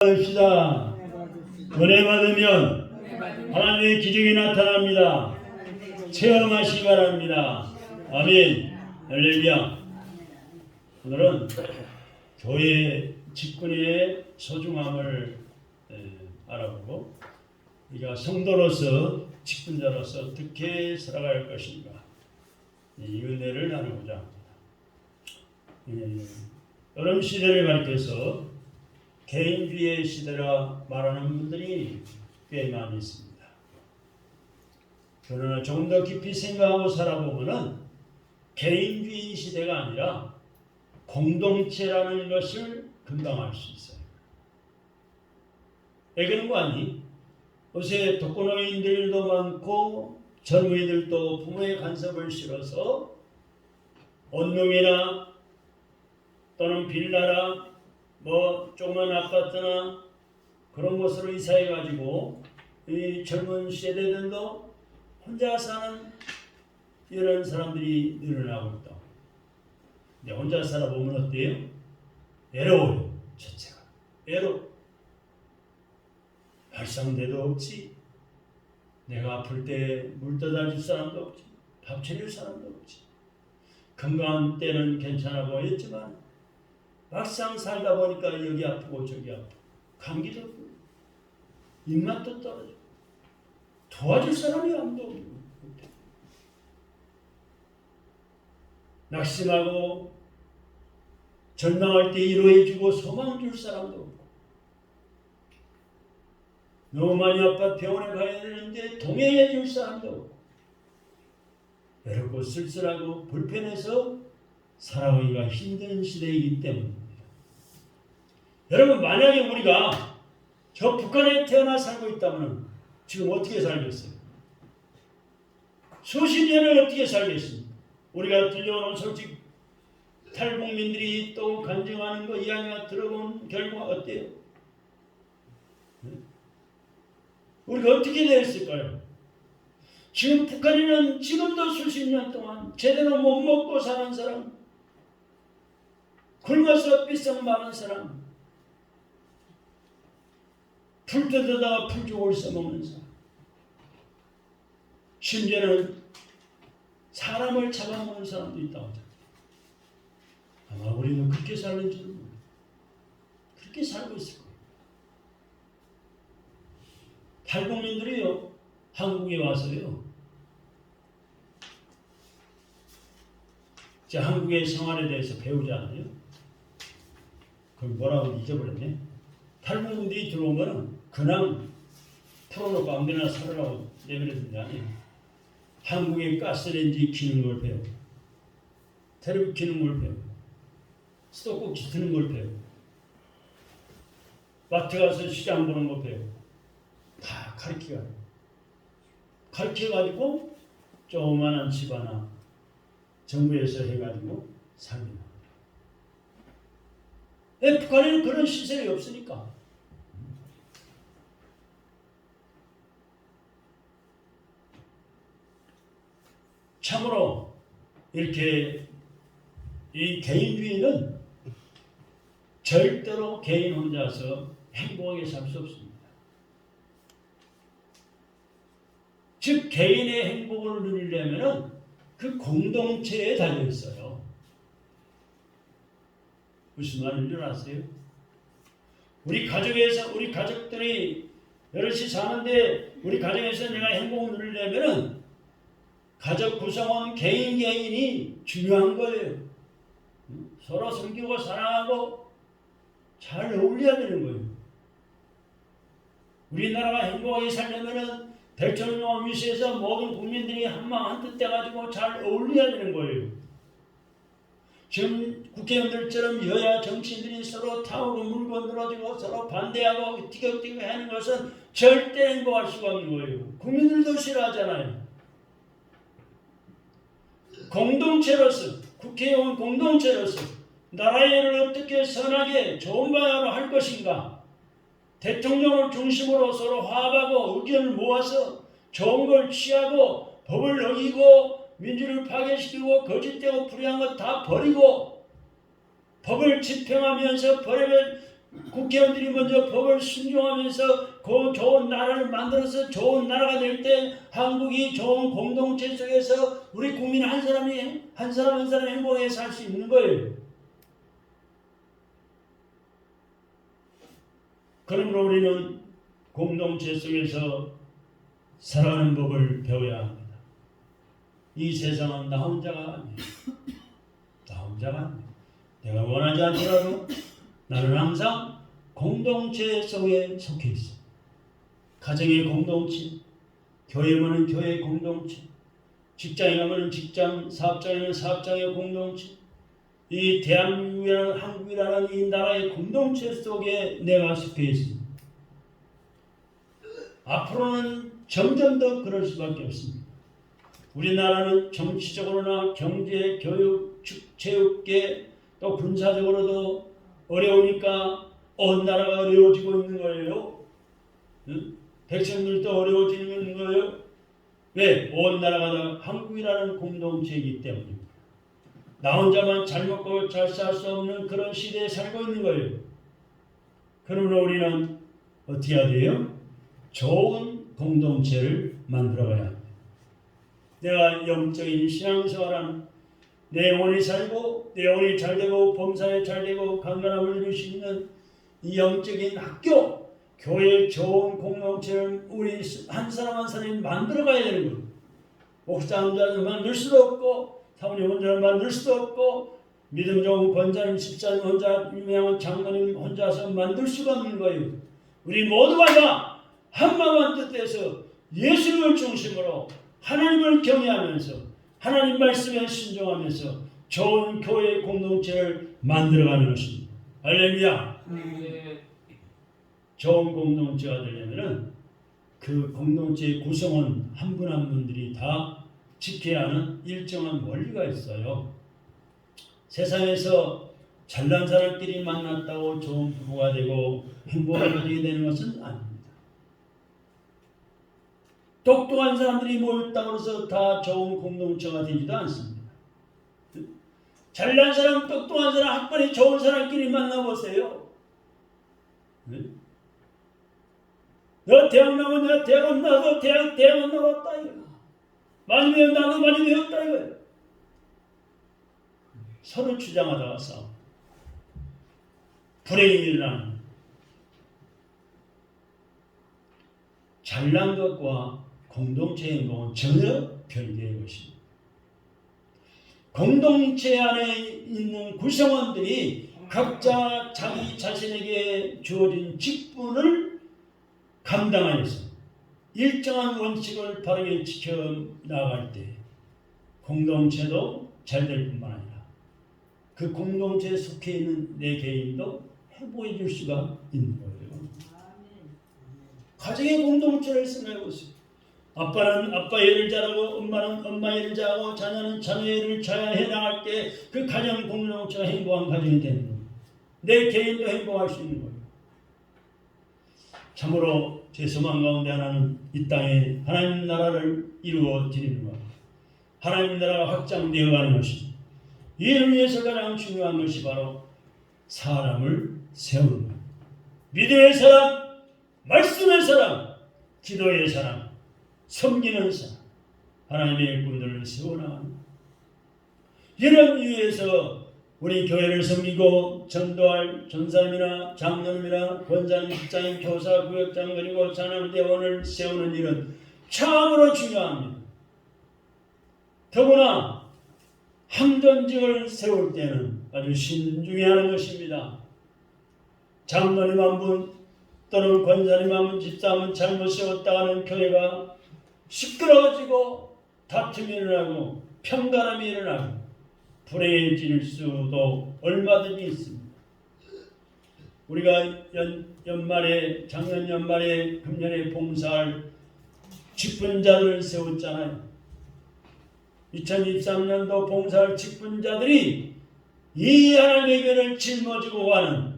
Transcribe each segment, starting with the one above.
합시다. 은혜 받으면 하나님의 기적이 나타납니다. 체험하시기 바랍니다. 아멘. 할렐루야. 오늘은 교회 직분의 소중함을 알아보고 우리가 성도로서 직분자로서 어떻게 살아갈 것인가 이 은혜를 나누고자 합니다. 여름 시대를 가리켜서 개인주의의 시대라 말하는 분들이 꽤 많이 있습니다. 그러나 조금 더 깊이 생각하고 살아보면은 개인주의 시대가 아니라 공동체라는 것을 금방 알 수 있어요. 왜 그런 거 아니? 요새 독거노인들도 많고 젊은이들도 부모의 간섭을 싫어서 원룸이나 또는 빌라나 조그만 아파트나 그런 곳으로 이사해가지고 이 젊은 세대들도 혼자 사는 이런 사람들이 늘어나고 있다. 근데 혼자 살아보면 어때요? 외로워요. 자체가 외로워. 발상대도 없지. 내가 아플 때 물 떠다 줄 사람도 없지. 밥 차릴 사람도 없지. 건강한 때는 괜찮아 보였지만 막상 살다 보니까 여기 아프고 저기 아프고 감기도 없고 입맛도 떨어지고 도와줄 사람이 아무도 없고 낙심하고 절망할 때 위로해주고 소망 줄 사람도 없고 너무 많이 아파 병원에 가야 되는데 동행해 줄 사람도 없고 외롭고 쓸쓸하고 불편해서 살아가기가 힘든 시대이기 때문입니다. 여러분, 만약에 우리가 저 북한에 태어나 살고 있다면 지금 어떻게 살겠어요? 수십 년을 어떻게 살겠습니까? 우리가 들려오는 솔직 탈북민들이 또 간증하는 거 이야기가 들어본 결과 어때요? 우리가 어떻게 되었을까요? 지금 북한에는 지금도 수십 년 동안 제대로 못 먹고 사는 사람, 굶어서 삐쩍 마른 사람, 풀 뜯어다가 풀죽을 써먹는 사람, 심지어는 사람을 잡아먹는 사람도 있다고 합니다. 아마 우리는 그렇게 살는 줄 몰라요. 그렇게 살고 있을 거예요. 탈북민들이요, 한국에 와서요, 한국의 생활에 대해서 배우지 않아요? 그럼 뭐라고 잊어버렸네? 탈북민들이 들어오면 그냥 풀어놓고 아무데나 살으라고 내버려둔 게 아니에요. 한국의 가스레인지 키는 걸 배우고 테레비 키는 걸 배우고 수도꼭지 드는 걸 배우고 마트 가서 시장 보는 거 배우고 다 가르쳐가지고 조그만한 집 하나 정부에서 해가지고 삽니다. 북한에는 그런 시설이 없으니까. 참으로 이렇게 이 개인주의는 절대로 개인 혼자서 행복하게 살 수 없습니다. 즉 개인의 행복을 누리려면 그 공동체에 달려 있어요. 무슨 말인지 아세요? 우리 가족에서 우리 가족들이 여럿이 사는데 우리 가정에서 내가 행복을 누리려면은 가족 구성원 개인이 중요한 거예요. 서로 섬기고 사랑하고 잘 어울려야 되는 거예요. 우리나라가 행복하게 살려면은 대통령 위시에서 모든 국민들이 한마음 한뜻 돼가지고 잘 어울려야 되는 거예요. 지금 국회의원들처럼 여야 정치인들이 서로 타오고 물고 늘어지고 서로 반대하고 티격태격 하는 것은 절대 행복할 수가 없는 거예요. 국민들도 싫어하잖아요. 공동체로서, 국회의원 공동체로서 나라의 일을 어떻게 선하게 좋은 방향으로 할 것인가, 대통령을 중심으로 서로 화합하고 의견을 모아서 좋은 걸 취하고 법을 어기고 민주를 파괴시키고 거짓되고 불의한 것 다 버리고 법을 집행하면서 국회의원들이 먼저 법을 순종하면서 그 좋은 나라를 만들어서 좋은 나라가 될 때 한국이 좋은 공동체 속에서 우리 국민 한 사람이 한 사람 한 사람 행복하게 살 수 있는 거예요. 그러므로 우리는 공동체 속에서 살아가는 법을 배워야 합니다. 이 세상은 나 혼자가 아니에요. 나 혼자가 아니에요. 내가 원하지 않더라도 나는 항상 공동체 속에 속해 있어. 가정의 공동체, 교회 가면 교회 공동체, 직장에 가면 직장, 사업장에 가면 사업장의 공동체, 이 대한민국이라는 한국이라는 이 나라의 공동체 속에 내가 속해 있습니다. 앞으로는 점점 더 그럴 수밖에 없습니다. 우리나라는 정치적으로나 경제, 교육, 체육계 또 군사적으로도 어려우니까 온 나라가 어려워지고 있는 거예요. 백성들도 어려워지는 거예요. 왜? 온 나라가 다 한국이라는 공동체이기 때문입니다. 나 혼자만 잘 먹고 잘 살 수 없는 그런 시대에 살고 있는 거예요. 그러므로 우리는 어떻게 해야 돼요? 좋은 공동체를 만들어가야 합니다. 내가 영적인 신앙생활하는 내 영혼이 살고 내 영혼이 잘되고 범사에 잘되고 강건함을 이룰 수 있는 이 영적인 학교, 교회의 좋은 공동체를 우리 한 사람 한 사람이 만들어가야 되는 거예요. 목사 혼자서 만들 수도 없고 사모님 혼자 만들 수도 없고 믿음 좋은 권사님, 집사님 혼자 유명한 장로님 혼자서 만들 수가 없는 거예요. 우리 모두가 다 한마음 뜻에서 예수님을 중심으로 하나님을 경외하면서 하나님 말씀에 순종하면서 좋은 교회 공동체를 만들어가는 것입니다. 할렐루야. 좋은 공동체가 되려면 그 공동체의 구성원 한 분 한 분들이 다 지켜야 하는 일정한 원리가 있어요. 세상에서 잘난 사람끼리 만났다고 좋은 부부가 되고 행복을 가지게 되는 것은 아닙니다. 똑똑한 사람들이 모였다고 해서 다 좋은 공동체가 되지도 않습니다. 잘난 사람, 똑똑한 사람, 학번이 좋은 사람끼리 만나보세요. 너 대학 나면 내가 대학 나서 대학 나왔다 이거. 많이 배운 나도 많이 배웠다 이거. 서로 주장하다가 싸워. 불행이 일어나는. 잘난 것과 공동체 행동은 전혀 별개의 것입니다. 공동체 안에 있는 구성원들이 각자 자기 자신에게 주어진 직분을 감당하여서 일정한 원칙을 바르게 지켜나갈 때 공동체도 잘 될 뿐만 아니라 그 공동체에 속해 있는 내 개인도 행복해질 수가 있는 거예요. 가정의 공동체를 생각해보세요. 아빠는 아빠 일을 잘하고 엄마는 엄마 일을 잘하고 자녀는 자녀 일을 잘 해나갈 때 그 가정 공동체가 행복한 가정이 되는 거예요. 내 개인도 행복할 수 있는 거예요. 참으로 제 소망 가운데 하나는 이 땅에 하나님 나라를 이루어 드리는 것, 하나님 나라가 확장되어 가는 것이죠. 이를 위해서 가장 중요한 것이 바로 사람을 세우는 것. 믿음의 사람, 말씀의 사람, 기도의 사람, 섬기는 사람, 하나님의 일꾼들을 세워나가는 이런 이유에서 우리 교회를 섬기고 전도할 전사님이나 장로님이나 권사님, 집사님, 교사, 구역장 그리고 자남대원을 세우는 일은 참으로 중요합니다. 더구나 항전직을 세울 때는 아주 신중해야 하는 것입니다. 장로님 한 분 또는 권사님 한 분, 집사 한 분 잘못 세웠다 하는 교회가 시끄러워지고 다툼이 일어나고 평가람이 일어나고 불행해질 수도 얼마든지 있습니다. 우리가 연말에 작년 연말에 금년에 봉사할 직분자를 세웠잖아요. 2023년도 봉사할 직분자들이 이 하나님의 교회를 짊어지고 가는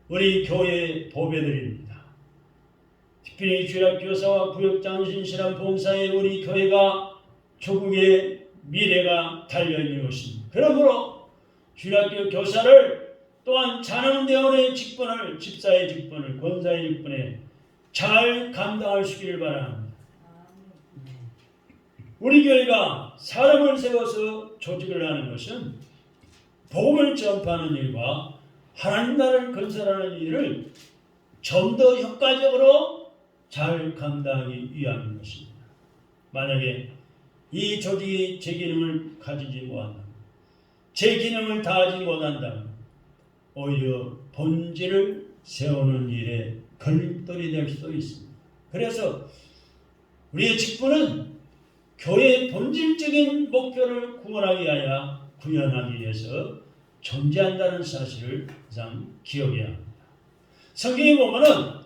우리 교회 보배들입니다. 특별히 주일학교사와 구역장 신실한 봉사에 우리 교회가 조국의 미래가 달려있는 것입니다. 그러므로 주일학교 교사를 또한 자능대원의 직분을, 집사의 직분을, 권사의 직분에 잘 감당하시기를 바랍니다. 우리 교회가 사람을 세워서 조직을 하는 것은 복음을 전파하는 일과 하나님 나라를 건설하는 일을 좀 더 효과적으로 잘 감당하기 위한 것입니다. 만약에 이 조직이 제 기능을 가지지 못한다면, 제 기능을 다하지 못한다면 오히려 본질을 세우는 일에 걸림돌이 될 수도 있습니다. 그래서 우리의 직분은 교회의 본질적인 목표를 구원하기 위하여 구현하기 위해서 존재한다는 사실을 항상 기억해야 합니다. 성경에 보면은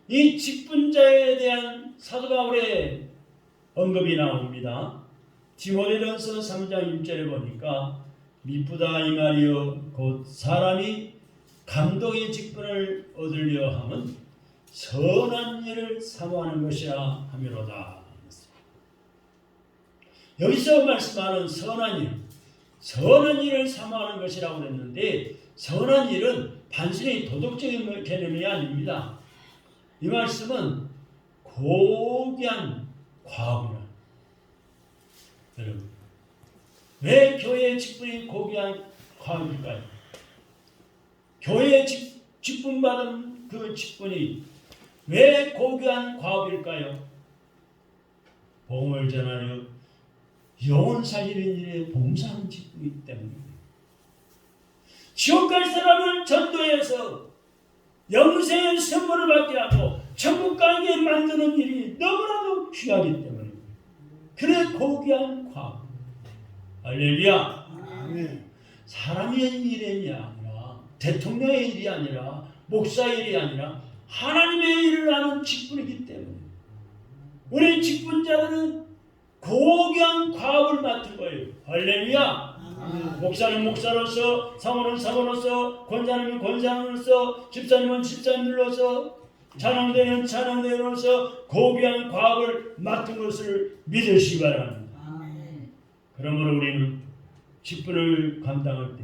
이 직분자에 대한 사도 바울의 언급이 나옵니다. 디모데전서 3장 1절에 보니까 미쁘다 이 말이요 곧 사람이 감독의 직분을 얻으려 함은 선한 일을 사모하는 것이라 하미로다. 여기서 말씀하는 선한 일을 사모하는 것이라고 그랬는데, 선한 일은 단순히 도덕적인 개념이 아닙니다. 이 말씀은 고귀한 과업이라. 여러분, 왜 교회의 직분이 고귀한 과업일까요? 교회의 직분 받은 그 직분이 왜 고귀한 과업일까요? 복음을 전하여 영혼 살리는 일에 봉사하는 직분이기 때문입니다. 지옥 갈 사람을 전도해서 영생의 선물을 받게 하고 천국 가게 만드는 일이 너무나도 귀하기 때문입니다. 그래 고귀한 과업. 할렐루야. 아멘. 사람의 일이 아니라, 대통령의 일이 아니라, 목사의 일이 아니라 하나님의 일을 하는 직분이기 때문에 우리 직분자들은 고귀한 과업을 맡은 거예요. 할렐루야. 목사는 목사로서, 사모는 사모로서, 권사님은 권사님으로서, 집사님은 집사님으로서, 찬양대는 찬양대로서 고귀한 과업을 맡은 것을 믿으시기 바랍니다. 그러므로 우리는 직분을 감당할 때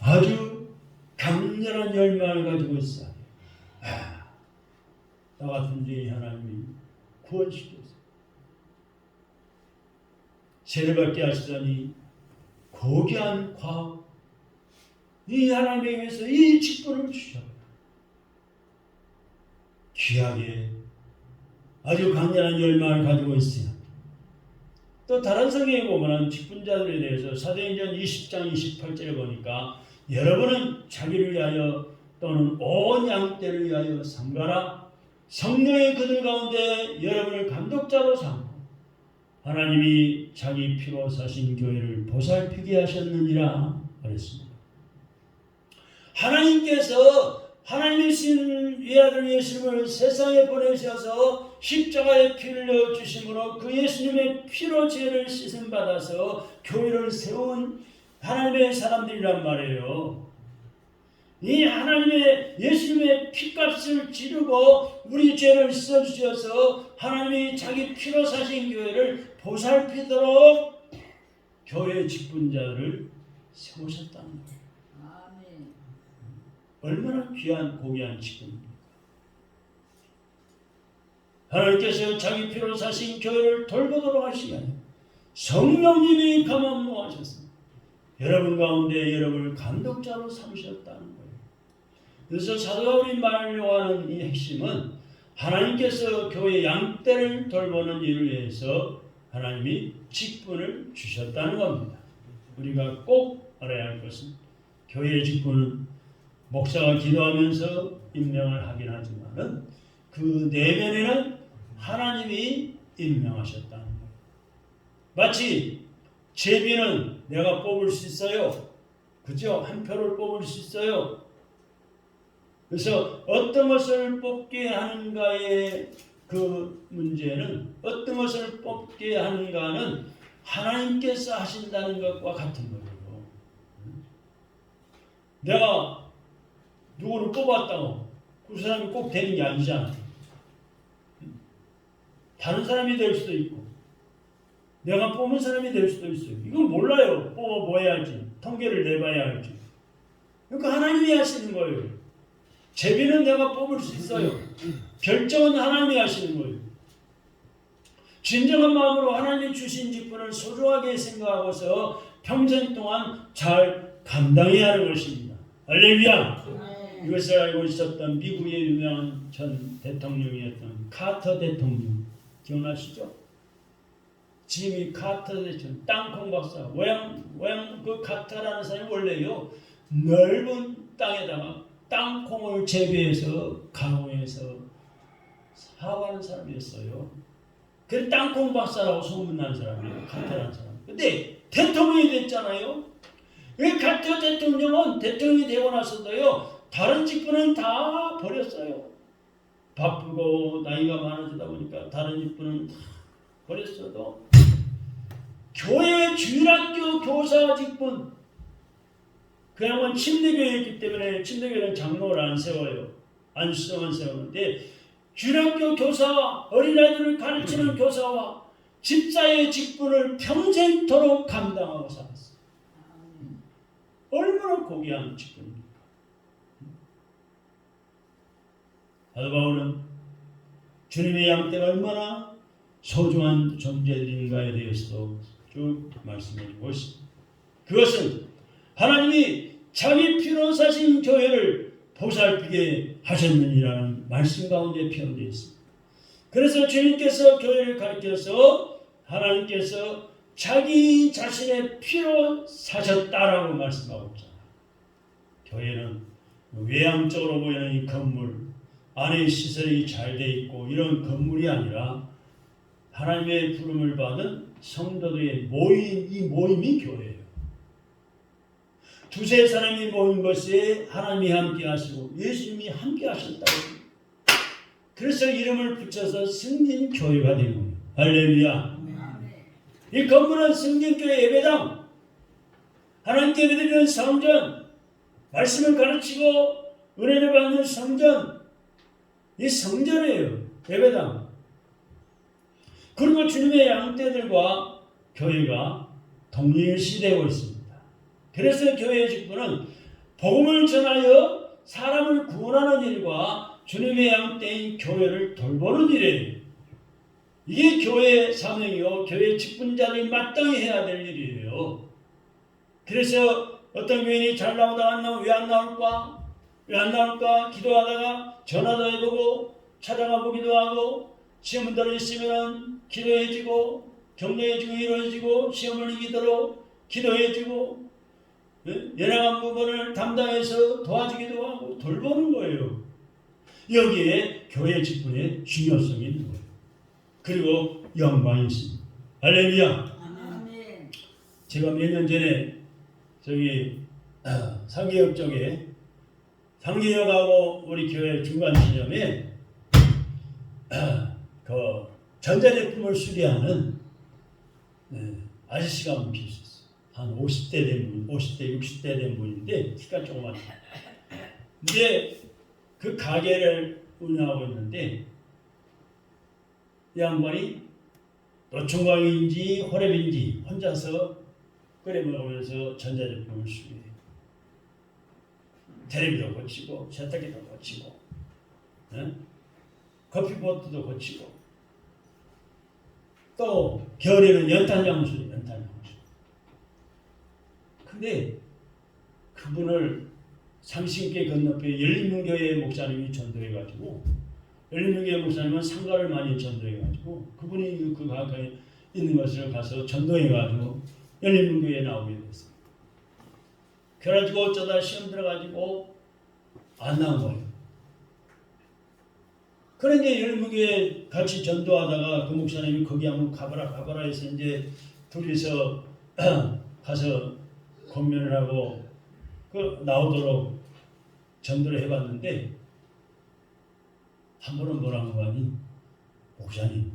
아주 강렬한 열망을 가지고 있어요. 나 같은 죄인 하나님이 구원시켜서 세례받게 하시더니 고귀한 과업, 이 하나님에 의해서 이 직분을 주셨다. 귀하게 아주 강렬한 열망을 가지고 있어요. 또 다른 성경에 보면 직분자들에 대해서 사도행전 20장 28절에 보니까 여러분은 자기를 위하여 또는 온 양떼를 위하여 삼가라. 성령의 그들 가운데 여러분을 감독자로 삼고 하나님이 자기 피로 사신 교회를 보살피게 하셨느니라 그랬습니다. 하나님께서 하나님의 신 위아들 예수님을 세상에 보내셔서 십자가에 피를 흘려 주심으로 그 예수님의 피로 죄를 씻음 받아서 교회를 세운 하나님의 사람들이란 말이에요. 이 하나님의 예수님의 피값을 지르고 우리 죄를 씻어주셔서 하나님이 자기 피로 사신 교회를 보살피도록 교회 직분자들을 세우셨다는 거예요. 아멘. 얼마나 귀한 고귀한 직분입니까? 하나님께서 자기 피로 사신 교회를 돌보도록 하시니 성령님이 감암노하셨습니다. 여러분 가운데 여러분을 감독자로 삼으셨다는 거예요. 그래서 사도 바울이 말하려고 하는 이 핵심은 하나님께서 교회 양떼를 돌보는 일을 위해서 하나님이 직분을 주셨다는 겁니다. 우리가 꼭 알아야 할 것은 교회의 직분은 목사가 기도하면서 임명을 하긴 하지만 그 내면에는 하나님이 임명하셨다는 거예요. 마치 제비는 내가 뽑을 수 있어요. 그죠? 한 표를 뽑을 수 있어요. 그래서 어떤 것을 뽑게 하는가의 그 문제는, 어떤 것을 뽑게 하는가는 하나님께서 하신다는 것과 같은 거예요. 내가 누구를 뽑았다고 그 사람이 꼭 되는 게 아니잖아. 다른 사람이 될 수도 있고 내가 뽑은 사람이 될 수도 있어요. 이건 몰라요. 뽑아 뭐 해야 할지, 통계를 내봐야 할지. 그러니까 하나님이 하시는 거예요. 제비는 내가 뽑을 수 있어요. 결정은 하나님이 하시는 거예요. 진정한 마음으로 하나님이 주신 직분을 소중하게 생각하고서 평생 동안 잘 감당해야 하는 것입니다. 할렐루야! 이것을 알고 있었던 미국의 유명한 전 대통령이었던 카터 대통령 기억나시죠? 지미 카터 대통령, 땅콩 박사. 그 카터라는 사람이 원래요 넓은 땅에다가 땅콩을 재배해서 가공해서 사업하는 사람이었어요. 그 땅콩 박사라고 소문난 사람이에요. 카터라는 사람. 근데 대통령이 됐잖아요. 이 카터 대통령은 대통령이 되고 나서도요 다른 직분은 다 버렸어요. 바쁘고 나이가 많아지다 보니까 다른 직분은 다 버렸어도 교회 주일학교 교사 직분, 그 양반 침례교회였기 때문에 침례교회는 장로를 안 세워요. 안수성은 세우는데 주일학교 교사와 어린아이들을 가르치는 교사와 집사의 직분을 평생토록 감당하고 살았어요. 얼마나 고귀한 직분입니까? 사도 바울은 주님의 양떼가 얼마나 소중한 존재들인가에 대해서도 쭉 말씀해 주고 있습니다. 그것은 하나님이 자기 피로 사신 교회를 보살피게 하셨느니라는 말씀 가운데 표현되어 있습니다. 그래서 주님께서 교회를 가르쳐서 하나님께서 자기 자신의 피로 사셨다라고 말씀하고 있잖아요. 교회는 외향적으로 보이는 이 건물, 안에 시설이 잘 돼 있고 이런 건물이 아니라 하나님의 부름을 받은 성도들의 모임, 이 모임이 교회예요. 두세 사람이 모인 것에 하나님이 함께 하시고 예수님이 함께 하셨다고. 그래서 이름을 붙여서 승진교회가 된 거예요. 할렐루야. 이 건물은 승진교회 예배당, 하나님께 예배드리는 성전, 말씀을 가르치고 은혜를 받는 성전, 이 성전이에요. 예배당. 그리고 주님의 양떼들과 교회가 동일시되고 있습니다. 그래서 교회의 직분은 복음을 전하여 사람을 구원하는 일과 주님의 양떼인 교회를 돌보는 일이에요. 이게 교회의 사명이요, 교회의 직분자들이 마땅히 해야 될 일이에요. 그래서 어떤 교인이 잘 나오다가 안 나오면 왜 안 나올까? 왜 안 나올까? 기도하다가 전화도 해보고 찾아가 보기도 하고 시험 문제로 있으면 기도해주고 격려해주고 위로해주고 시험을 이기도록 기도해주고 연약한 부분을 담당해서 도와주기도 하고 돌보는 거예요. 여기에 교회 직분의 중요성이 있는 거예요. 그리고 영광이 있습니다. 할렐루야. 아멘. 제가 몇 년 전에 저기 상계역 쪽에 상계역하고 우리 교회 중간 지점에 그 전자제품을 수리하는 아저씨가 한 분 계셨어요. 한 50대 된 분, 50대, 60대 된 분인데 키가 조그맣죠. 근데 그 가게를 운영하고 있는데 이 양반이 노총각인지 호랩인지 혼자서 끓여 먹으면서 전자제품을 수리해요. 테레비도 고치고 세탁기도 고치고 커피포트도 고치고 또 겨울에는 연탄장수 근데 그분을 상신계 건너편에 열린문교회 목사님이 전도해가지고 열린문교회 목사님은 상가를 많이 전도해가지고 그분이 그 가까이 있는 것을 가서 전도해가지고 열린문교회에 나오게 됐어요. 그래가지고 어쩌다 시험 들어가지고 안 나온 거예요. 그런데 열린문교회 같이 전도하다가 그 목사님이 거기 한번 가봐라 해서 이제 둘이서 가서 권면을 하고 그 나오도록 전도를 해봤는데 한 번은 뭐라는 거 아니? 목사님,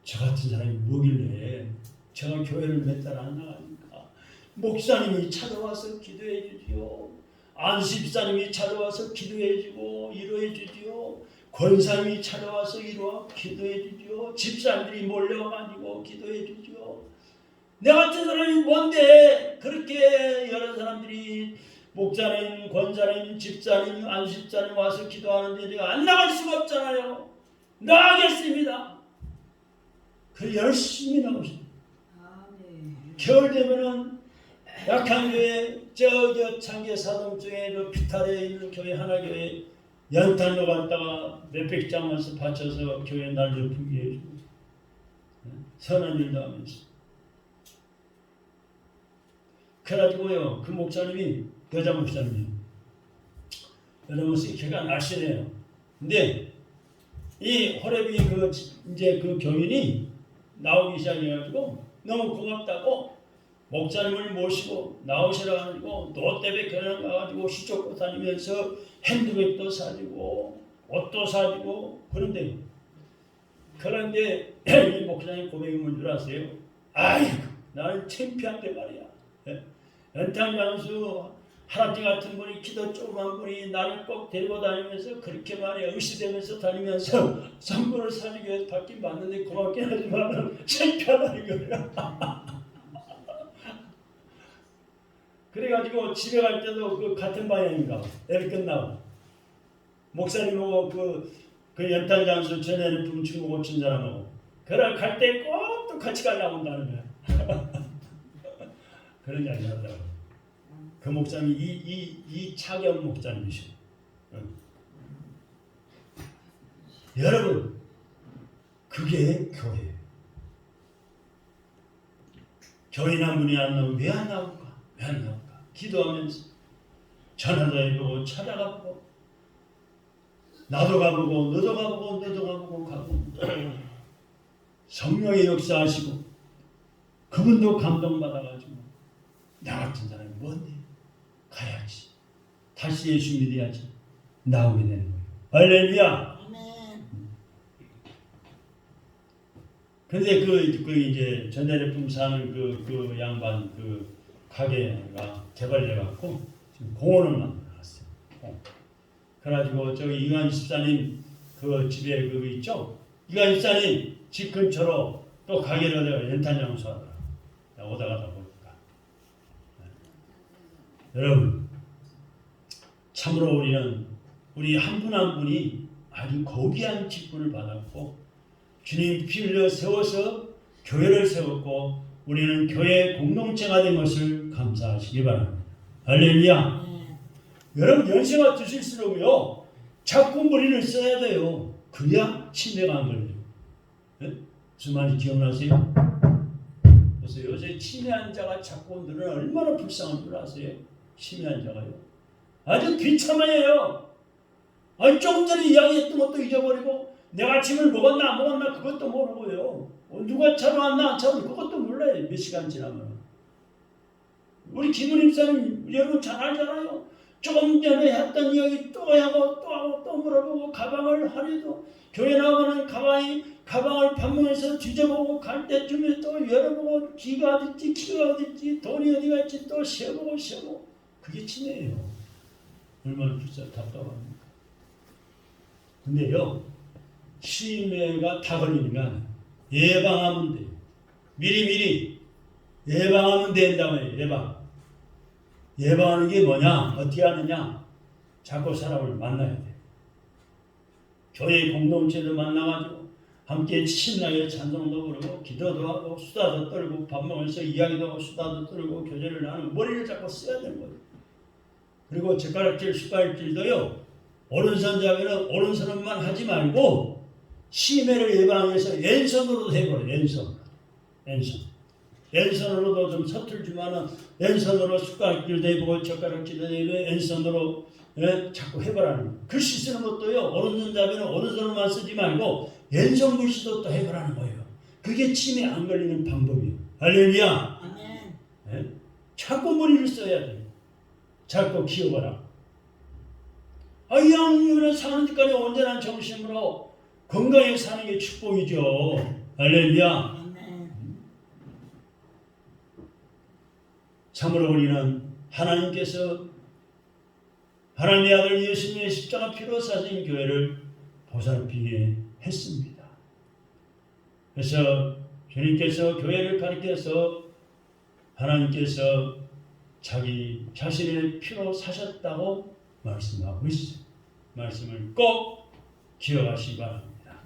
저 같은 사람이 뭐길래 제가 교회를 몇 달 안 나가니까 목사님이 찾아와서 기도해 주지요. 안수집사님이 찾아와서 기도해 주고 위로해 주지요. 권사님이 찾아와서 위로하고 기도해 주지요. 집사님들이 몰려가지고 기도해 주지요. 내 같은 사람이 뭔데 그렇게 여러 사람들이 목사님, 권사님, 집사님, 안수집사님 와서 기도하는데 제가 안 나갈 수가 없잖아요. 나가겠습니다. 그 열심히 나오십니다. 겨울 되면은 약한 교회 저 창계 사동 쪽에 그 비탈에 있는 교회 하나 교회 연탄로 갔다가 몇백 장 와서 바쳐서 교회 날 높이게 해주고 선한 일도 하면서 그래가지고요 그 목사님이 여자 목사님이에요. 여자 목사님이 걔가 날씬해요. 근데 이 호레비 그 이제 그 교인이 나오기 시작해가지고 너무 고맙다고 목사님을 모시고 나오시라 가지고 노때배 교회 가가지고 시쫓고 다니면서 핸드백도 사주고 옷도 사주고 그런데 이 목사님 고백이 뭔 줄 아세요? 아이고 나는 창피한데 말이야. 연탄 장수 할아버지 같은 분이 키도 조그만 분이 나를 꼭 데리고 다니면서 그렇게 말이야 의시되면서 다니면서 선물을 사주기 위해서 받긴 받는데 고맙긴 하지만 창피하다는 거야. 그래가지고 집에 갈 때도 그 같은 방향인가 일 끝나고 목사님하고 그 연탄 장수 전에는 훔치고 고친 사람하고 그래 갈 때 꼭 또 같이 가려고 한다는 거야. 그런 이야기 하더라고. 그 목사님이 이 차견 목사님이시고 여러분 그게 교회예요. 교인 한 분이 안 나오면 왜 안 나올까? 왜 안 나올까? 기도하면서 전화도 해보고 찾아가보고 나도 가보고 너도 가보고 너도 가보고 가고 성령의 역사하시고 그분도 감동받아가지고 나 같은 사람이 뭔데? 가야지. 다시 예수 믿어야지. 나오게 되는 거예요. 할렐루야. 근데 그 이제 전대래품 사는 그 양반 그 가게가 개발돼갖고 지금 공원을 만들어놨어요. 그래가지고 저기 이관 집사님 그 집에 그거 있죠? 이관 집사님 집 근처로 또 가게를 내가 연탄 장수하더라고. 오다 가다 보니까. 여러분 참으로 우리 한 분 한 분이 아주 고귀한 직분을 받았고 주님 피 흘려 세워서 교회를 세웠고 우리는 교회 공동체가 된 것을 감사하시기 바랍니다. 할렐루야. 여러분 연세가 드실수록요 자꾸 머리를 써야 돼요. 그래야 치매가 안 걸려요. 네? 무슨 말인지 기억나세요? 보세요. 요새 치매 환자가 자꾸 오늘은 얼마나 불쌍한 줄 아세요? 치매 환자가요. 아주 비참해요. 아니 조금 전에 이야기했던 것도 잊어버리고 내가 아침을 먹었나 안 먹었나 그것도 모르고요. 누가 차로 왔나 안 차로 그것도 몰라요. 몇 시간 지나면. 우리 김은임사님 여러분 잘 알잖아요. 조금 전에 했던 이야기 또 하고 또 물어보고 가방을 하려도 교회 나오면 가방을 밥 먹으면서 뒤져보고 갈 때쯤에 또 열어보고 귀가 어딨지 키가 어딨지 돈이 어디가 있지 또 세어보고 그게 치매예요. 얼마나 답답합니까? 근데요 치매가 다 걸리니까 예방하면 돼요. 미리 예방하면 된다고요. 예방하는 게 뭐냐? 어떻게 하느냐? 자꾸 사람을 만나야 돼. 교회 공동체를 만나가지고 함께 신나게 찬송도 부르고 기도도 하고 수다도 떨고 밥 먹으면서 이야기도 하고 수다도 떨고 교제를 나누고 머리를 자꾸 써야 되는 거예요. 그리고 젓가락질, 숟가락질도요. 오른손 잡이는 오른손만 하지 말고 치매를 예방하기 위해서 왼손으로도 해버려요. 왼손으로도 좀 서툴지만은 왼손으로 숟가락질도 해보고 젓가락질도 해보고 왼손으로 자꾸 해보라는 거예요. 글씨 쓰는 것도요. 오른손 잡이는 오른손으로만 쓰지 말고 왼손 글씨도 또 해보라는 거예요. 그게 치매 안 걸리는 방법이에요. 할렐루야. 아멘. 자꾸 머리를 써야 돼요. 자꾸 키워봐라. 이 양육을 사는 데까지 온전한 정신으로 건강하게 사는 게 축복이죠. 할렐루야. 참으로 우리는 하나님께서 하나님의 아들 예수님의 십자가 피로 사신 교회를 보살피게 했습니다. 그래서 주님께서 교회를 가리켜서 하나님께서 자기 자신의 피로 사셨다고 말씀하고 있어요. 말씀을 꼭 기억하시기 바랍니다.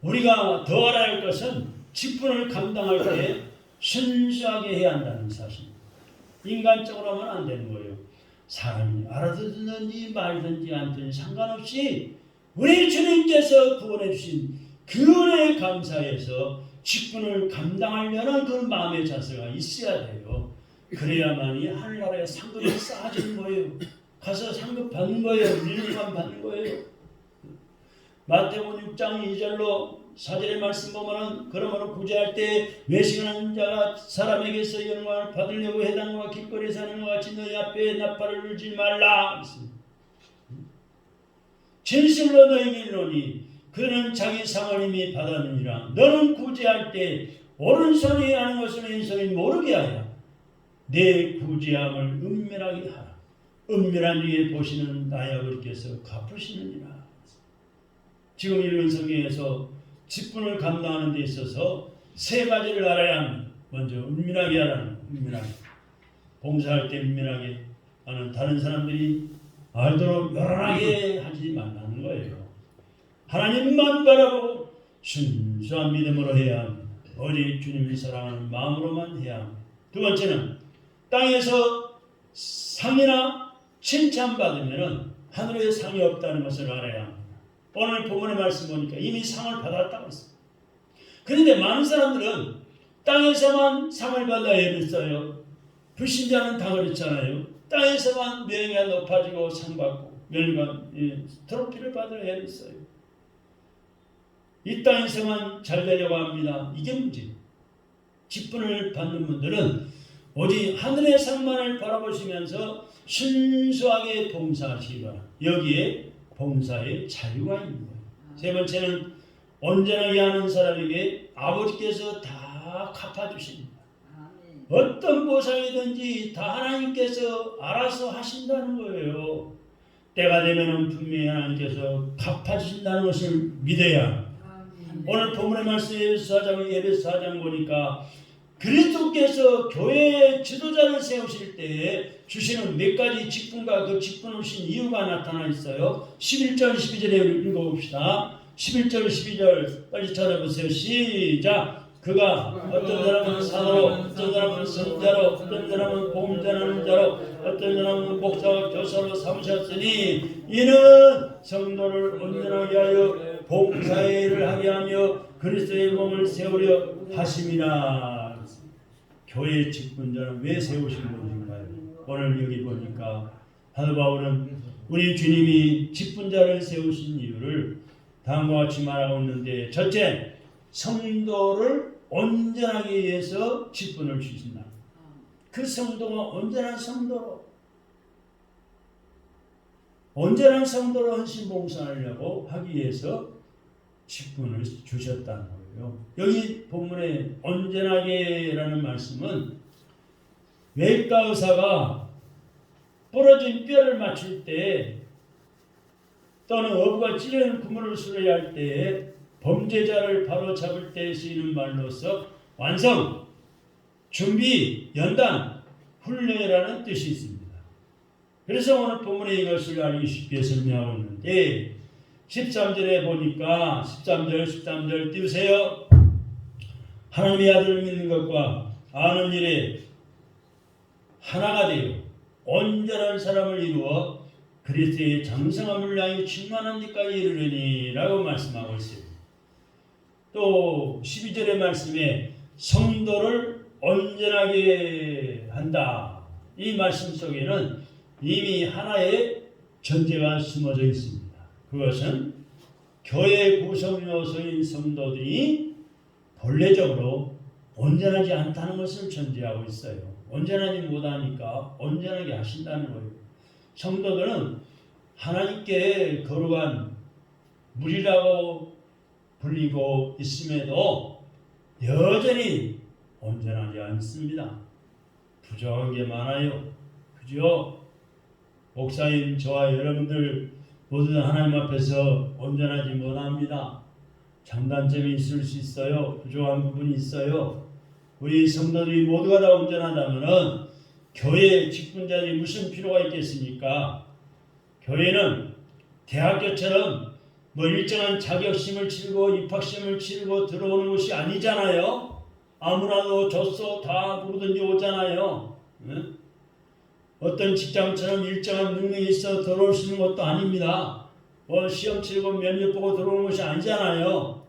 우리가 더 알아야 할 것은 직분을 감당할 때 순수하게 해야 한다는 사실입니다. 인간적으로 하면 안 되는 거예요. 사람이 알아듣든지 말든지 않든지 상관없이 우리 주님께서 구원해 주신 그 은혜에 감사해서 직분을 감당하려는 그 마음의 자세가 있어야 돼요. 그래야만이 하늘나라에 상급이 쌓아지는 거예요. 가서 상급 받는 거예요. 밀림만 받는 거예요. 마태복음 6장 2절로 4절의 말씀 보면은 그러므로 구제할 때 외식하는 자가 사람에게서 영광을 받으려고 해당과 길거리에 사는 것 같이 너희 앞에 나팔을 불지 말라. 진실로 너희에게 이르노니 그는 자기 상을 이미 받았느니라. 너는 구제할 때 오른손이 하는 것을 왼손이 모르게 하여 내 구제함을 은밀하게 하라. 은밀한 중에 보시는 나의 아버지께서 갚으시느니라. 지금 읽은 성경에서 직분을 감당하는 데 있어서 세 가지를 알아야 합니다. 먼저 은밀하게 하라는 은밀하게. 봉사할 때 은밀하게 하는 다른 사람들이 알도록 요란하게 하지 말라는 거예요. 하나님만 바라보고 순수한 믿음으로 해야 합니다. 오직 주님을 사랑하는 마음으로만 해야 합니다. 두 번째는 땅에서 상이나 칭찬받으면 하늘에 상이 없다는 것을 알아야 합니다. 오늘 본문의 말씀 보니까 이미 상을 받았다고 했습니다. 그런데 많은 사람들은 땅에서만 상을 받아 애를 써요. 불신자는 다 그렇잖아요. 땅에서만 명예가 높아지고 상 받고 명예가 트로피를 받을 애를 써요. 이 땅에서만 잘 되려고 합니다. 이게 문제예요. 직분을 받는 분들은 오직 하늘의 상만을 바라보시면서 순수하게 봉사하시기 바랍니다. 여기에 봉사의 자유가 있는 거예요. 세 번째는 온전하게 하는 사람에게 아버지께서 다 갚아주십니다. 어떤 보상이든지 다 하나님께서 알아서 하신다는 거예요. 때가 되면 분명히 하나님께서 갚아주신다는 것을 믿어야 합니다. 오늘 본문의 말씀 예배소 4장 보니까 그리스도께서 교회의 지도자를 세우실 때 주시는 몇 가지 직분과 그 직분을 주신 이유가 나타나 있어요. 11절 12절에 읽어봅시다. 11절 12절 빨리 찾아보세요. 시작. 그가 어떤 사람은 사도로, 어떤 사람은 선자로, 어떤 사람은 복음 전하는 자로, 어떤 사람은 목사와 교사로 삼으셨으니 이는 성도를 온전하게 하여 봉사의 일을 하게 하며 그리스도의 몸을 세우려 하심이라. 교회의 직분자는 왜 세우신 분인가요? 오늘 여기 보니까 사도 바울은 우리 주님이 직분자를 세우신 이유를 다음과 같이 말하고 있는데, 첫째, 성도를 온전하게 위해서 직분을 주신다. 그 성도가 온전한 성도로 헌신봉사하려고 하기 위해서 직분을 주셨다는 거예요. 여기 본문에 온전하게라는 말씀은 외과 의사가 부러진 뼈를 맞출 때 또는 어부가 찌르는 그물을 수리할 때 범죄자를 바로 잡을 때 쓰이는 말로서 완성, 준비, 연단, 훈련이라는 뜻이 있습니다. 그래서 오늘 본문에 이것을 알기 쉽게 설명하고 있는데 13절에 보니까 13절 띄우세요. 하나님의 아들을 믿는 것과 아는 일에 하나가 되어 온전한 사람을 이루어 그리스도의 장성함을 향해 충만한 데까지 이르리니 라고 말씀하고 있어요. 또 12절의 말씀에 성도를 온전하게 한다. 이 말씀 속에는 이미 하나의 전제가 숨어져 있습니다. 그것은 교회 구성 요소인 성도들이 본래적으로 온전하지 않다는 것을 전제하고 있어요. 온전하지 못하니까 온전하게 하신다는 거예요. 성도들은 하나님께 거룩한 물이라고 불리고 있음에도 여전히 온전하지 않습니다. 부족한 게 많아요. 그죠? 목사님, 저와 여러분들 모두 하나님 앞에서 온전하지 못합니다. 장단점이 있을 수 있어요. 부족한 부분이 있어요. 우리 성도들이 모두가 다 온전하다면은 교회 직분자들이 무슨 필요가 있겠습니까? 교회는 대학교처럼 뭐 일정한 자격시험을 치르고 입학시험을 치르고 들어오는 것이 아니잖아요. 아무나도 줬어 다 누구든지 오잖아요. 응? 어떤 직장처럼 일정한 능력이 있어 들어올 수 있는 것도 아닙니다. 시험 치르고 면접 보고 들어오는 것이 아니잖아요.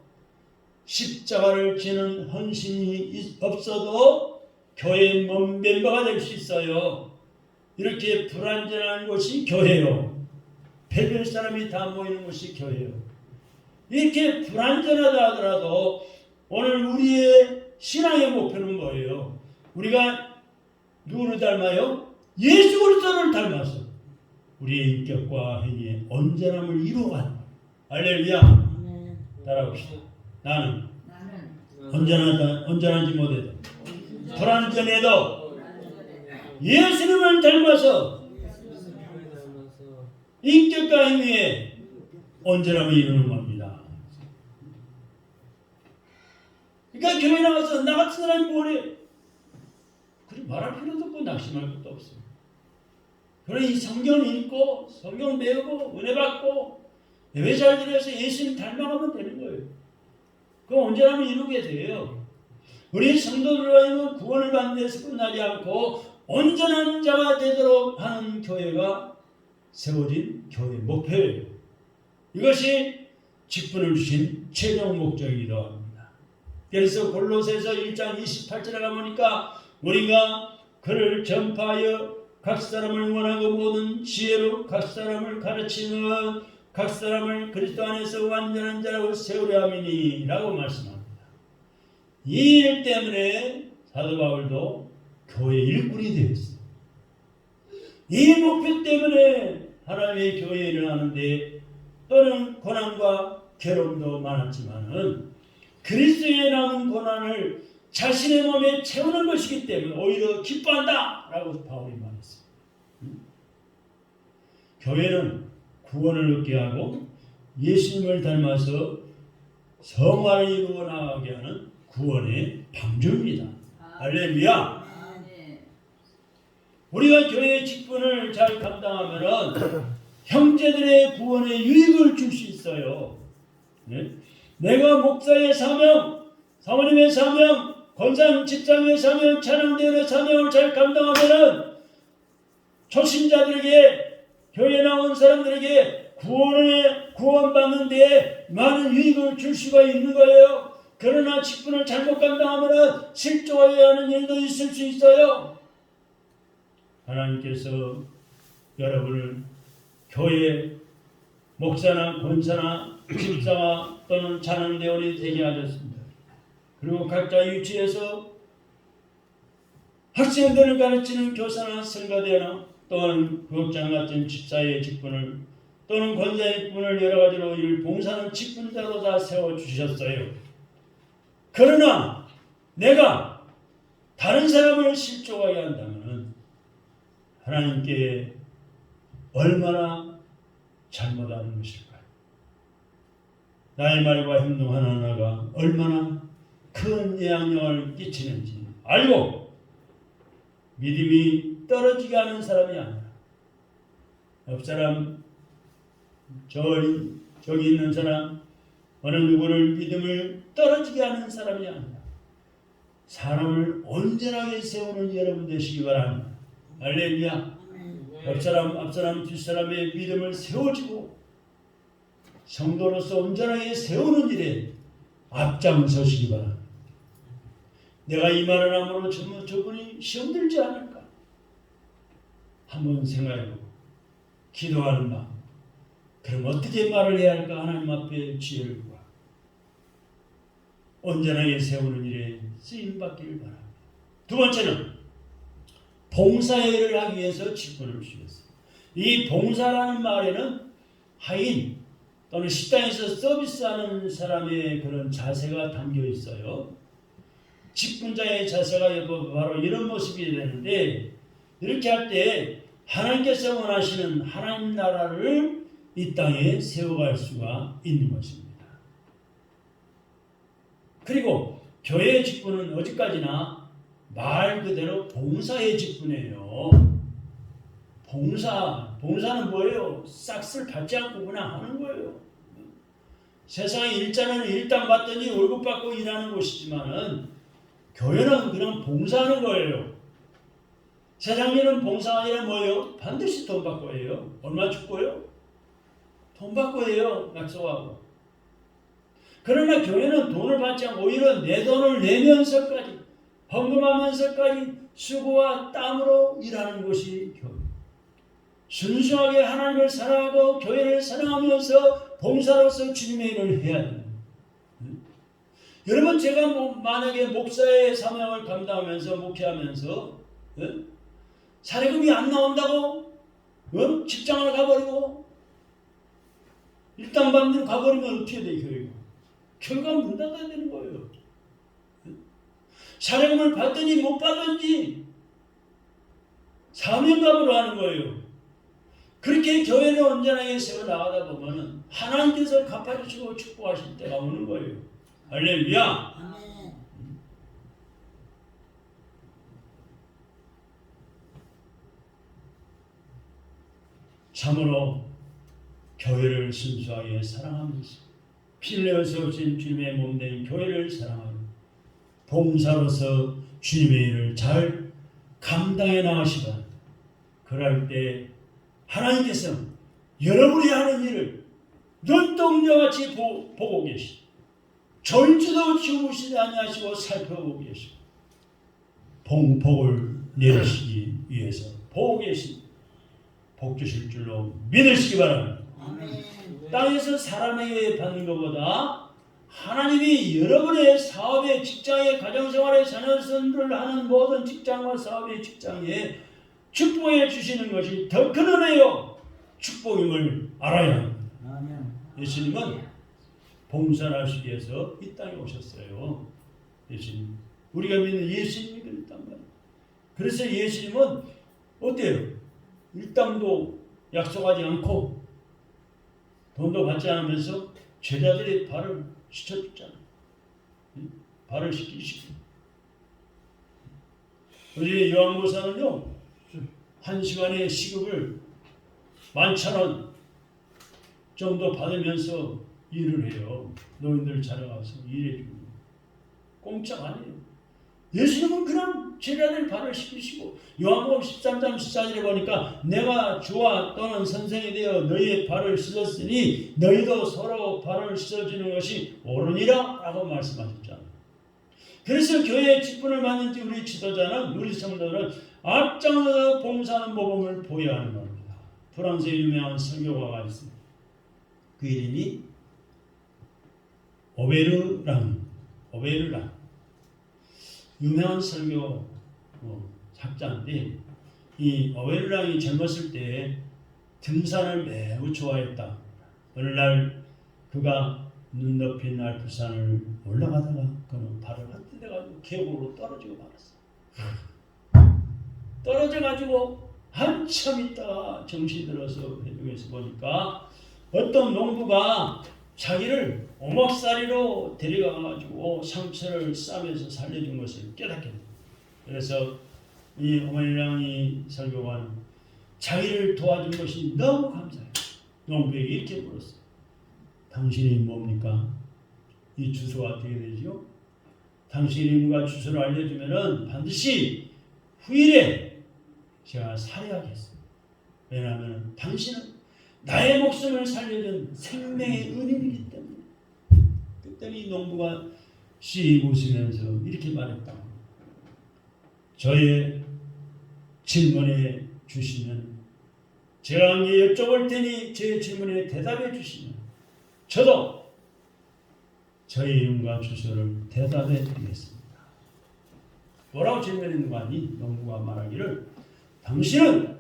십자가를 지는 헌신이 없어도 교회의 멤버가 될 수 있어요. 이렇게 불완전한 곳이 교회요. 별별 사람이 다 모이는 곳이 교회요. 이렇게 불완전하다 하더라도 오늘 우리의 신앙의 목표는 뭐예요? 우리가 누구를 닮아요? 예수 그리스도를 닮아서 우리의 인격과 행위의 온전함을 이루어가는 거예요. 할렐루야. 따라합시다. 나는 온전하지 못해도 불완전해도 예수님을 닮아서 인격과 행위에 온전함을 이루는 겁니다. 그러니까 교회 나가서 나 같은 사람이 뭐래? 그리 말할 필요도 없고 낙심할 것도 없어요. 그러니 성경을 읽고 성경 배우고 은혜 받고 예배 잘 드려서 예수님 닮아가면 되는 거예요. 그 온전함을 이루게 돼요. 우리 성도들과 구원을 받는 데서 끝나지 않고 온전한 자가 되도록 하는 교회가 세워진 교회의 목표예요. 이것이 직분을 주신 최종 목적이기도 합니다. 그래서 골로새서 1장 28절에 가보니까 우리가 그를 전파하여 각 사람을 원하고 모든 지혜로 각 사람을 가르치는 각 사람을 그리스도 안에서 완전한 자라고 세우려 함이니 라고 말씀합니다. 이 일 때문에 사도 바울도 교회 일꾼이 되었어요. 이 목표 때문에 하나님의 교회에 일어나는데 또는 고난과 괴로움도 많았지만은 그리스도에 남은 고난을 자신의 몸에 채우는 것이기 때문에 오히려 기뻐한다 라고 바울이 말했어요. 교회는 구원을 얻게 하고 예수님을 닮아서 성화를 이루어 나가게 하는 구원의 방주입니다. 할렐루야. 우리가 교회의 직분을 잘 감당하면 형제들의 구원에 유익을 줄 수 있어요. 네? 내가 목사의 사명, 사모님의 사명, 권상 집장의 사명, 찬양대원의 사명을 잘 감당하면 초신자들에게 교회에 나온 사람들에게 구원받는 데에 많은 유익을 줄 수가 있는 거예요. 그러나 직분을 잘못 감당하면 실족해야 하는 일도 있을 수 있어요. 하나님께서 여러분을 교회 목사나 권사나 집사나 또는 찬양대원이 되게 하셨습니다. 그리고 각자 유치에서 학생들을 가르치는 교사나 성가대나 또는 구역장 같은 집사의 직분을 또는 권사의 직분을 여러 가지로 이를 봉사하는 직분자로 다 세워주셨어요. 그러나 내가 다른 사람을 실족하게 한다면 하나님께 얼마나 잘못하는 것일까요? 나의 말과 행동 하나하나가 얼마나 큰 영향을 끼치는지 알고 믿음이 떨어지게 하는 사람이 아니라 옆 사람 저기 있는 사람 어느 누구를 믿음을 떨어지게 하는 사람이 아니라 사람을 온전하게 세우는 여러분 되시기 바랍니다. 할렐루야. 옆사람 앞사람 뒷사람의 믿음을 세워주고 성도로서 온전하게 세우는 일에 앞장서시기 바랍니다. 내가 이 말을 함으로 저분이 시험 들지 않을까 한번 생각해보고 기도하는 마음. 그럼 어떻게 말을 해야 할까? 하나님 앞에 지혜를 구하고 온전하게 세우는 일에 쓰임받기를 바랍니다. 두 번째는 봉사의 일을 하기 위해서 직분을 주셨어요. 이 봉사라는 말에는 하인 또는 식당에서 서비스하는 사람의 그런 자세가 담겨 있어요. 직분자의 자세가 바로 이런 모습이 되는데 이렇게 할 때 하나님께서 원하시는 하나님 나라를 이 땅에 세워갈 수가 있는 것입니다. 그리고 교회의 직분은 어디까지나 말 그대로 봉사의 직분이에요. 봉사는 뭐예요? 싹쓸 받지 않고 그냥 하는 거예요. 세상에 일자는 일당 받더니 월급 받고 일하는 곳이지만은 교회는 그냥 봉사하는 거예요. 세상 일은 봉사가 아니라 뭐예요? 반드시 돈 받고 해요. 얼마 주고요? 돈 받고 해요. 약속하고. 그러나 교회는 돈을 받지 않고 오히려 내 돈을 내면서까지 헌금하면서까지 수고와 땀으로 일하는 것이 교회. 순수하게 하나님을 사랑하고 교회를 사랑하면서 봉사로서 주님의 일을 해야 됩니다. 여러분 제가 만약에 목사의 사명을 감당하면서 목회하면서 사례금이 안 나온다고 직장을 가버리고 일당 받는 가버리면 어떻게 돼 교회가? 교회가 문 닫아야 되는 거예요. 사례금을 받더니 못 받든지 사명감으로 하는 거예요. 그렇게 교회를 온전하게 세워나가다 보면은 하나님께서 갚아주시고 축복하실 때가 오는 거예요. 할렐루야. 아멘. 참으로 교회를 순수하게 사랑하면서 피를 내어서 오신 주님의 몸된 교회를 사랑하며 봉사로서 주님의 일을 잘 감당해 나가시고 그럴 때 하나님께서 여러분이 하는 일을 눈동자같이 보고 계시고 졸지도 주무시지 아니하시고 살펴보고 계시고 복을 내리시기 위해서 보고 계십니다. 복 주실 줄로 믿으시기 바랍니다. 아멘. 땅에서 사람에게 받는 것보다 하나님이 여러분의 사업에 직장에 가정생활에 자녀선을 하는 모든 직장과 사업의 직장에 축복해 주시는 것이 더 큰 은혜요 축복임을 알아야 합니다. 아멘. 예수님은 봉사를 하시기 위해서 이 땅에 오셨어요. 예수님, 우리가 믿는 예수님이 그랬단 말이에요. 그래서 예수님은 어때요? 일당도 약속하지 않고 돈도 받지 않으면서 제자들의 발을 씻어줬잖아요. 발을 씻기시고. 어제 요한모사는요, 1시간의 시급을 11,000원 정도 받으면서 일을 해요. 노인들 찾아가서 일해주고. 공짜가 아니에요. 예수님은 그냥 제자들 발을 씻기시고 요한복음 13장 14절에 보니까 내가 주와 또는 선생이 되어 너희의 발을 씻었으니 너희도 서로 발을 씻어주는 것이 옳으니라 라고 말씀하셨잖아요. 그래서 교회의 직분을 맡는 우리 지도자는 우리 성도들은 앞장서서 봉사하는 모범을 보여야 하는 겁니다. 프랑스의 유명한 설교가가 있습니다. 그 이름이 오베르랑 유명한 설교 학자인데 이 오베르랑이 젊었을 때 등산을 매우 좋아했다. 어느 날 그가 눈 덮인 알프산을 올라가다가 그는 발을 헛디뎌가지고 계곡으로 떨어지고 말았어. 떨어져가지고 한참 있다가 정신이 들어서 해중에서 보니까 어떤 농부가 자기를 오목살이로 데려가가지고 상처를 싸면서 살려준 것을 깨닫게 됩니다. 그래서 이 오멜랑이 설교관은 자기를 도와준 것이 너무 감사해요. 농부에게 이렇게 물었어요. 당신이 뭡니까? 이 주소가 어떻게 되죠? 당신 이름과 주소를 알려주면은 반드시 후일에 제가 살해하겠습니다. 왜냐하면 당신은 나의 목숨을 살려준 생명의 은인이기 때문에. 그랬더니 농부가 씩 웃으면서 이렇게 말했다. 저의 질문에 주시면 제가 한 개 여쭤볼 테니 제 질문에 대답해 주시면 저도 저의 이름과 주소를 대답해 드리겠습니다. 뭐라고 질문했는 거 아니? 농부가 말하기를 당신은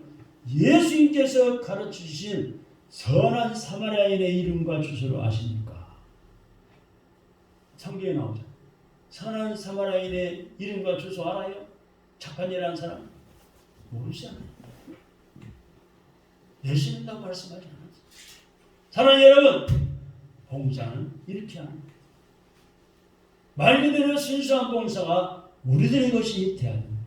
예수님께서 가르치신 선한 사마리아인의 이름과 주소를 아십니까? 성경에 나오죠. 선한 사마리아인의 이름과 주소 알아요? 착한 일하는 사람? 모르시잖아요. 내신다고 말씀하지 않았어요. 사랑하는 여러분, 봉사는 이렇게 합니다. 말 그대로 순수한 봉사가 우리들의 것이 되어야 합니다.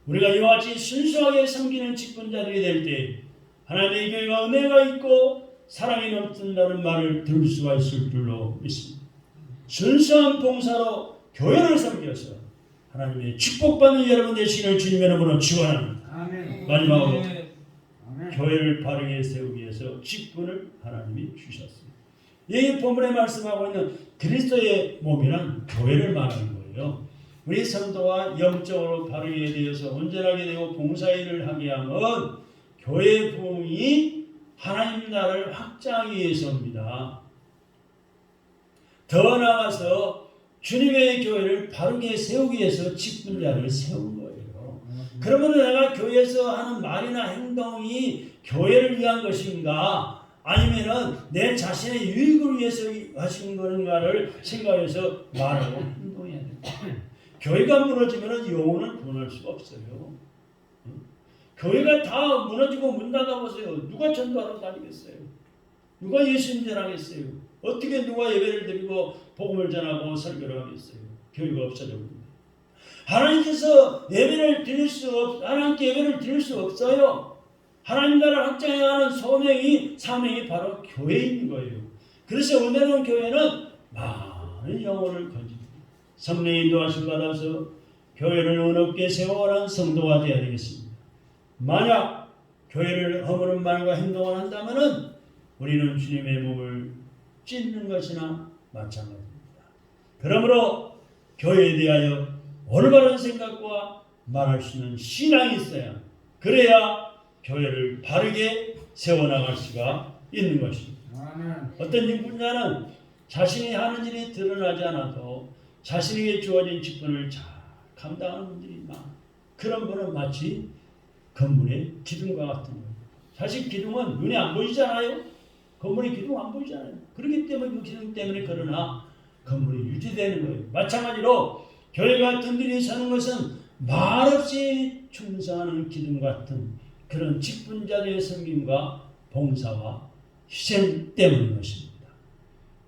우리가 이와 같이 순수하게 섬기는 직분자들이 될 때 하나님의 교회가 은혜가 있고 사랑이 넘친다는 말을 들을 수가 있을 줄로 믿습니다. 순수한 봉사로 교회를 섬겨서 하나님의 축복받는 여러분 되시기를 주님의 이름으로 축원합니다. 아멘. 마지막으로 아멘. 교회를 바르게 세우기 위해서 직분을 하나님이 주셨습니다. 이 본문에 말씀하고 있는 그리스도의 몸이란 교회를 말하는 거예요. 우리 성도가 영적으로 바르게 되어서 온전하게 되고 봉사일을 하게 하면 교회의 부흥이 하나님 나라를 확장하기 위해서입니다. 더 나아가서 주님의 교회를 바르게 세우기 위해서 직분자를 세운 거예요. 그러면 내가 교회에서 하는 말이나 행동이 교회를 위한 것인가 아니면은 내 자신의 유익을 위해서 하신 건가를 생각해서 말하고 행동해야 됩니다. 교회가 무너지면 영혼을 구원할 수가 없어요. 교회가 다 무너지고 문 닫아보세요. 누가 전도하러 다니겠어요? 누가 예수님 전하겠어요? 어떻게 누가 예배를 드리고 복음을 전하고 설교를 하겠어요? 교회가 없어져 버립니다. 하나님께서 예배를 드릴 하나님께 예배를 드릴 수 없어요. 하나님 나라를 확장해 가는 사명이 바로 교회인 거예요. 그래서 은혜로운 교회는 많은 영혼을 건집니다. 성령의 인도하심 받아서 교회를 은롭게 세워가는 성도가 되어야 되겠습니다. 만약 교회를 허무는 말과 행동을 한다면 우리는 주님의 몸을 찢는 것이나 마찬가지입니다. 그러므로 교회에 대하여 올바른 생각과 말할 수 있는 신앙이 있어야 그래야 교회를 바르게 세워나갈 수가 있는 것입니다. 어떤 인분자는 자신이 하는 일이 드러나지 않아도 자신에게 주어진 직분을 잘 감당하는 분들이 많아요. 그런 분은 마치 건물의 기둥과 같은 거예요. 사실 기둥은 눈에 안 보이잖아요. 건물의 기둥 안 보이잖아요. 그렇기 때문에 그 기둥 때문에 그러나 건물이 유지되는 거예요. 마찬가지로 교회가 든든히 서는 것은 말없이 충성하는 기둥 같은 그런 직분자들의 섬김과 봉사와 희생 때문인 것입니다.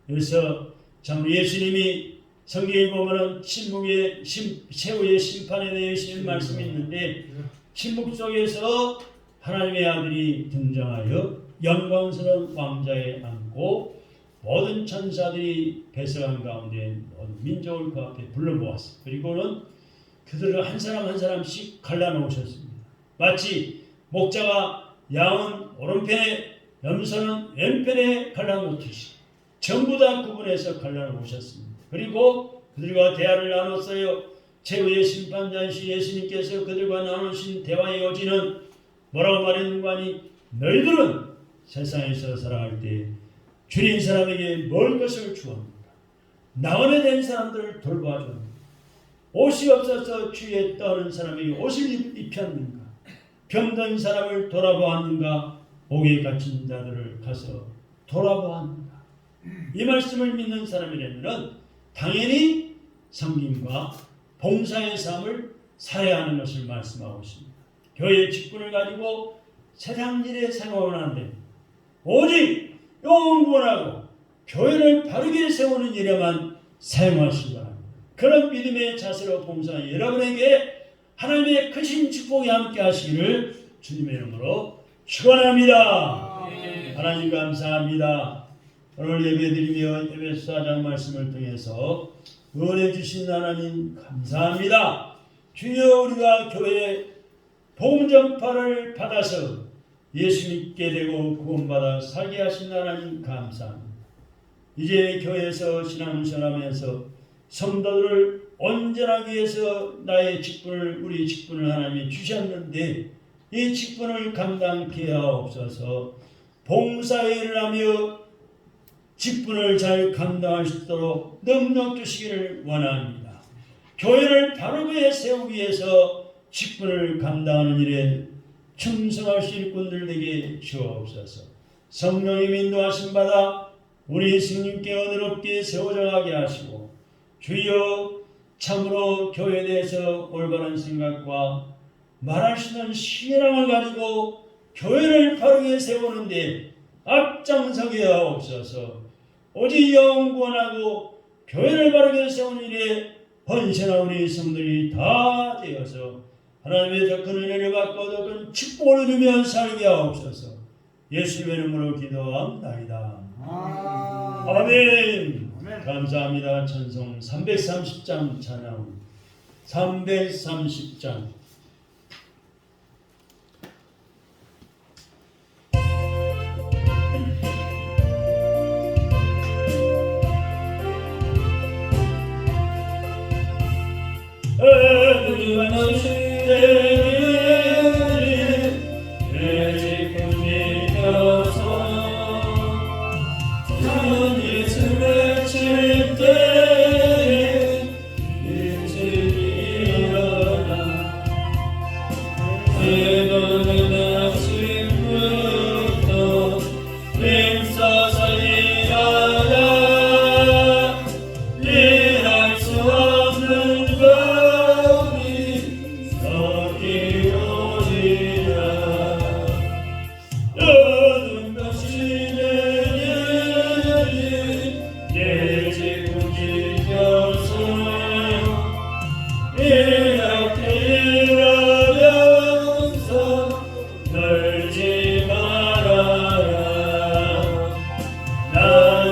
그래서 참 예수님이 성경에 보면은 최후의 심판에 대해 말씀이 있는데 침묵 속에서 하나님의 아들이 등장하여 영광스러운 왕자에 앉고 모든 천사들이 배석한 가운데 모든 민족을 그 앞에 불러 모았습니다. 그리고는 그들을 한 사람 한 사람씩 갈라놓으셨습니다. 마치 목자가 양은 오른편에 염소는 왼편에 갈라놓듯이 전부 다 구분해서 갈라놓으셨습니다. 그리고 그들과 대화를 나눴어요. 최후의 심판자이신 예수님께서 그들과 나누신 대화의 요지는 뭐라고 말했는가 하니 너희들은 세상에서 살아갈 때 주린 사람에게 먹을 것을 주었는가? 나원에 된 사람들을 돌봐줬는가? 옷이 없어서 추위에 떠는 사람에게 옷을 입혔는가? 병든 사람을 돌아보았는가? 옥에 갇힌 자들을 가서 돌아보았는가? 이 말씀을 믿는 사람이라면 당연히 섬김과 봉사의 삶을 살아야 하는 것을 말씀하고 있습니다. 교회의 직분을 가지고 세상 일에 생각을 하는데 오직 영원하고 교회를 바르게 세우는 일에만 사용하시기 바랍니다. 그런 믿음의 자세로 봉사하는 여러분에게 하나님의 크신 축복이 함께 하시기를 주님의 이름으로 축원합니다. 하나님 감사합니다. 오늘 예배드리며 에베소 4장 말씀을 통해서 은혜 주신 하나님 감사합니다. 주여 우리가 교회에 복음 전파를 받아서 예수 믿게 되고 구원받아 살게 하신 하나님 감사합니다. 이제 교회에서 신앙생활하면서 성도들을 온전하기 위해서 나의 직분을 우리 직분을 하나님이 주셨는데 이 직분을 감당케 하옵소서. 봉사일을 하며 직분을 잘 감당할 수 있도록 능력 주시기를 원합니다. 교회를 바르게 세우기 위해서 직분을 감당하는 일에 충성할 수 있는 분들 되게 주옵소서. 성령님 인도하심 받아 우리 예수님께 은혜롭게 세워져가게 하시고 주여 참으로 교회에 대해서 올바른 생각과 말할 수 있는 신앙을 가지고 교회를 바르게 세우는데 앞장서게 하옵소서. 오직 영원하고 교회를 바르게 세우는 일에 헌신한 우리 성들이 다 되어서 하나님의 더 큰 은혜를 받고 더 큰 축복을 누리며 살게 하옵소서. 예수님의 이름으로 기도합니다. 아멘. 감사합니다. 찬송 330장 찬양 330장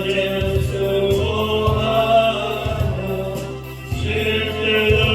나는 수고하며 쉴 때도